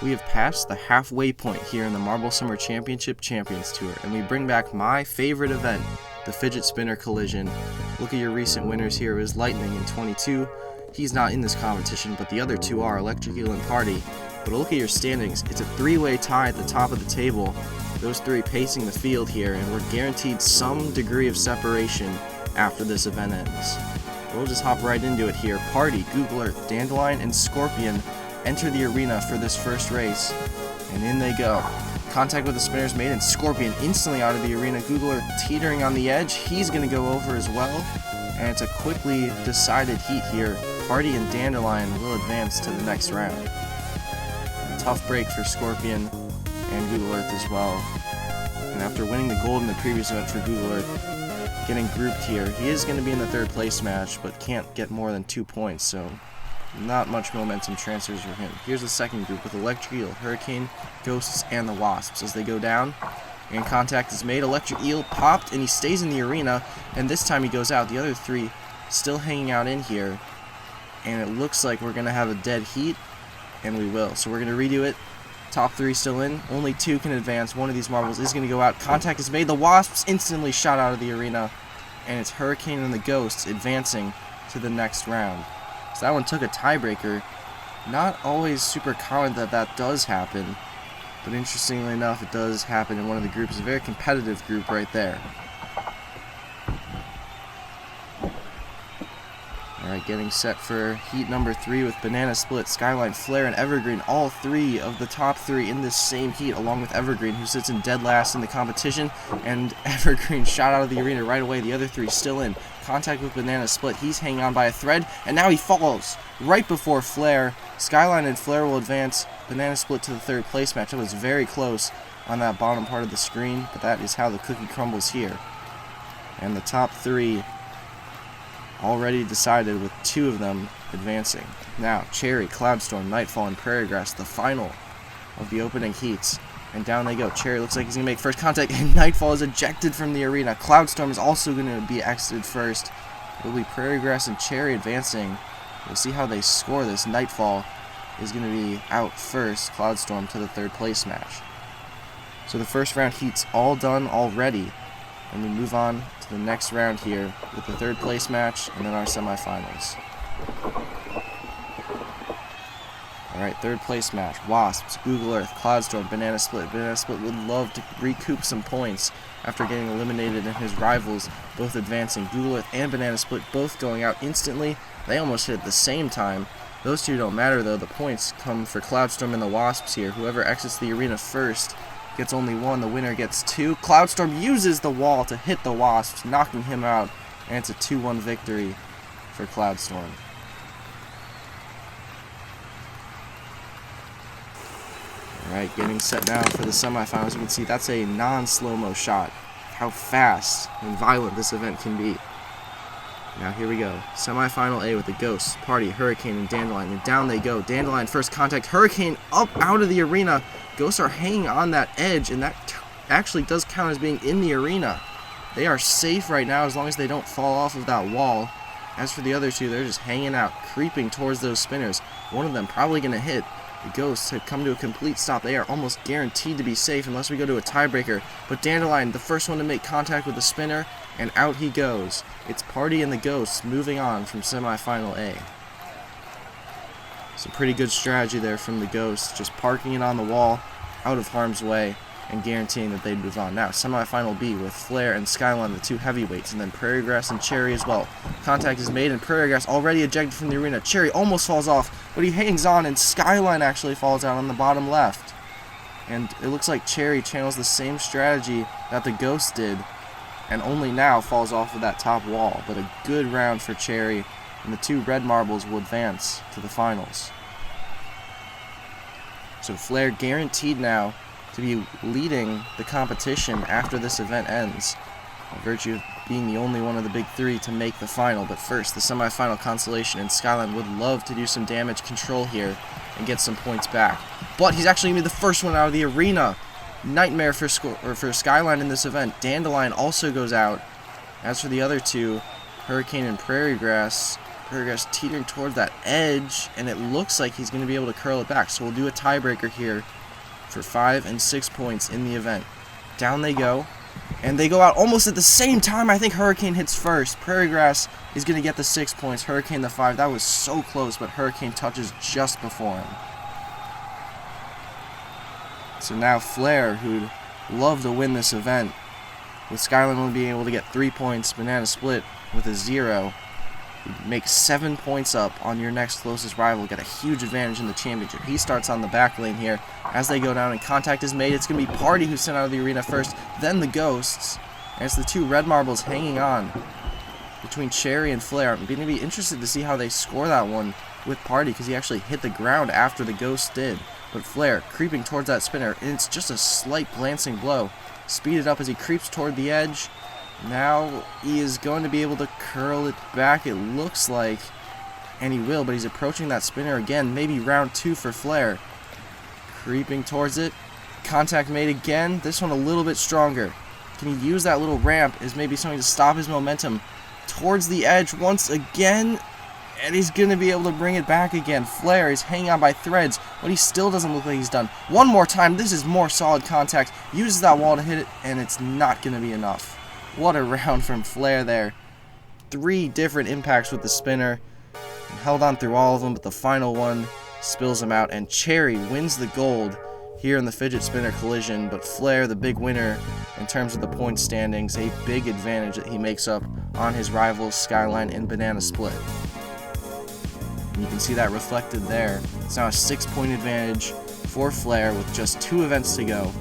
We have passed the halfway point here in the Marble Summer Championship Champions Tour, and we bring back my favorite event, the Fidget Spinner Collision. Look at your recent winners here. It was Lightning in 22. He's not in this competition, but the other two are, Electric Eel and Party. But look at your standings. It's a three-way tie at the top of the table. Those three pacing the field here, and we're guaranteed some degree of separation after this event ends. We'll just hop right into it here. Party, Google Earth, Dandelion, and Scorpion enter the arena for this first race, and in they go. Contact with the spinners made, and Scorpion instantly out of the arena. Google Earth teetering on the edge. He's going to go over as well, and it's a quickly decided heat here. Party and Dandelion will advance to the next round. Tough break for Scorpion and Google Earth as well. And after winning the gold in the previous event for Google Earth, getting grouped here, he is going to be in the third place match, but can't get more than 2 points, so not much momentum transfers for him. Here's the second group with Electric Eel, Hurricane, Ghosts, and the Wasps as they go down. And contact is made. Electric Eel popped, and he stays in the arena, and this time he goes out. The other three still hanging out in here, and it looks like we're going to have a dead heat, and we will. So we're going to redo it. Top three still in. Only two can advance. One of these marbles is going to go out. Contact is made. The Wasps instantly shot out of the arena, and it's Hurricane and the Ghosts advancing to the next round. So that one took a tiebreaker. Not always super common that that does happen, but interestingly enough, it does happen in one of the groups. A very competitive group right there. Alright, getting set for heat number 3 with Banana Split, Skyline, Flare, and Evergreen. All three of the top three in this same heat, along with Evergreen, who sits in dead last in the competition. And Evergreen shot out of the arena right away. The other three still in. Contact with Banana Split. He's hanging on by a thread, and now he falls right before Flare. Skyline and Flare will advance. Banana Split to the third place match. It was very close on that bottom part of the screen, but that is how the cookie crumbles here. And the top three already decided with two of them advancing. Now, Cherry, Cloudstorm, Nightfall, and Prairie Grass, the final of the opening heats. And down they go. Cherry looks like he's going to make first contact, and Nightfall is ejected from the arena. Cloudstorm is also going to be exited first. It will be Prairie Grass and Cherry advancing. We'll see how they score this. Nightfall is going to be out first. Cloudstorm to the third place match. So the first round heats all done already. And we move on to the next round here with the third place match and then our semifinals. Alright, third place match. Wasps, Google Earth, Cloudstorm, Banana Split. Banana Split would love to recoup some points after getting eliminated and his rivals both advancing. Google Earth and Banana Split both going out instantly. They almost hit at the same time. Those two don't matter though. The points come for Cloudstorm and the Wasps here. Whoever exits the arena first gets only one. The winner gets two. Cloudstorm uses the wall to hit the Wasps, knocking him out. And it's a 2-1 victory for Cloudstorm. Alright, getting set now for the semifinals. You can see that's a non-slow-mo shot. How fast and violent this event can be. Now here we go. Semifinal A with the Ghosts, Party, Hurricane, and Dandelion. And down they go. Dandelion first contact. Hurricane up out of the arena. Ghosts are hanging on that edge, and that actually does count as being in the arena. They are safe right now as long as they don't fall off of that wall. As for the other two, they're just hanging out, creeping towards those spinners. One of them probably going to hit. The Ghosts have come to a complete stop. They are almost guaranteed to be safe unless we go to a tiebreaker. But Dandelion, the first one to make contact with the spinner, and out he goes. It's Party and the Ghosts moving on from semifinal A. Some pretty good strategy there from the Ghosts, just parking it on the wall, out of harm's way, and guaranteeing that they'd move on. Now, semifinal B with Flare and Skyline, the two heavyweights, and then Prairie Grass and Cherry as well. Contact is made, and Prairie Grass already ejected from the arena. Cherry almost falls off, but he hangs on, and Skyline actually falls out on the bottom left. And it looks like Cherry channels the same strategy that the Ghosts did, and only now falls off of that top wall. But a good round for Cherry, and the two red marbles will advance to the finals. So Flare guaranteed now to be leading the competition after this event ends, by virtue of being the only one of the big three to make the final. But first, the semifinal consolation, and Skyline would love to do some damage control here and get some points back. But he's actually going to be the first one out of the arena. Nightmare for Skyline in this event. Dandelion also goes out. As for the other two, Hurricane and Prairie Grass, Paragraph's teetering toward that edge, and it looks like he's going to be able to curl it back. So we'll do a tiebreaker here for 5 and 6 points in the event. Down they go, and they go out almost at the same time. I think Hurricane hits first. Prairie Grass is going to get the 6 points. Hurricane the 5. That was so close, but Hurricane touches just before him. So now Flair, who'd love to win this event, with Skyline only being able to get 3 points, Banana Split with a 0, make 7 points up on your next closest rival, get a huge advantage in the championship. He starts on the back lane here. As they go down and contact is made, it's going to be Party who's sent out of the arena first, then the Ghosts. And it's the two red marbles hanging on between Cherry and Flair. I'm going to be interested to see how they score that one with Party, because he actually hit the ground after the Ghost did. But Flair creeping towards that spinner, and it's just a slight glancing blow. Speeded up as he creeps toward the edge. Now he is going to be able to curl it back, it looks like, and he will, but he's approaching that spinner again. Maybe round 2 for Flair. Creeping towards it. Contact made again, this one a little bit stronger. Can he use that little ramp as maybe something to stop his momentum towards the edge once again? And he's going to be able to bring it back again. Flair is hanging on by threads, but he still doesn't look like he's done. One more time, this is more solid contact. Uses that wall to hit it, and it's not going to be enough. What a round from Flair there. 3 different impacts with the spinner. Held on through all of them, but the final one spills him out. And Cherry wins the gold here in the Fidget Spinner Collision. But Flair, the big winner in terms of the point standings. A big advantage that he makes up on his rivals Skyline and Banana Split. And you can see that reflected there. It's now a 6-point advantage for Flair with just 2 events to go.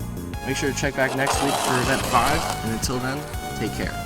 Make sure to check back next week for event 5. And until then, take care.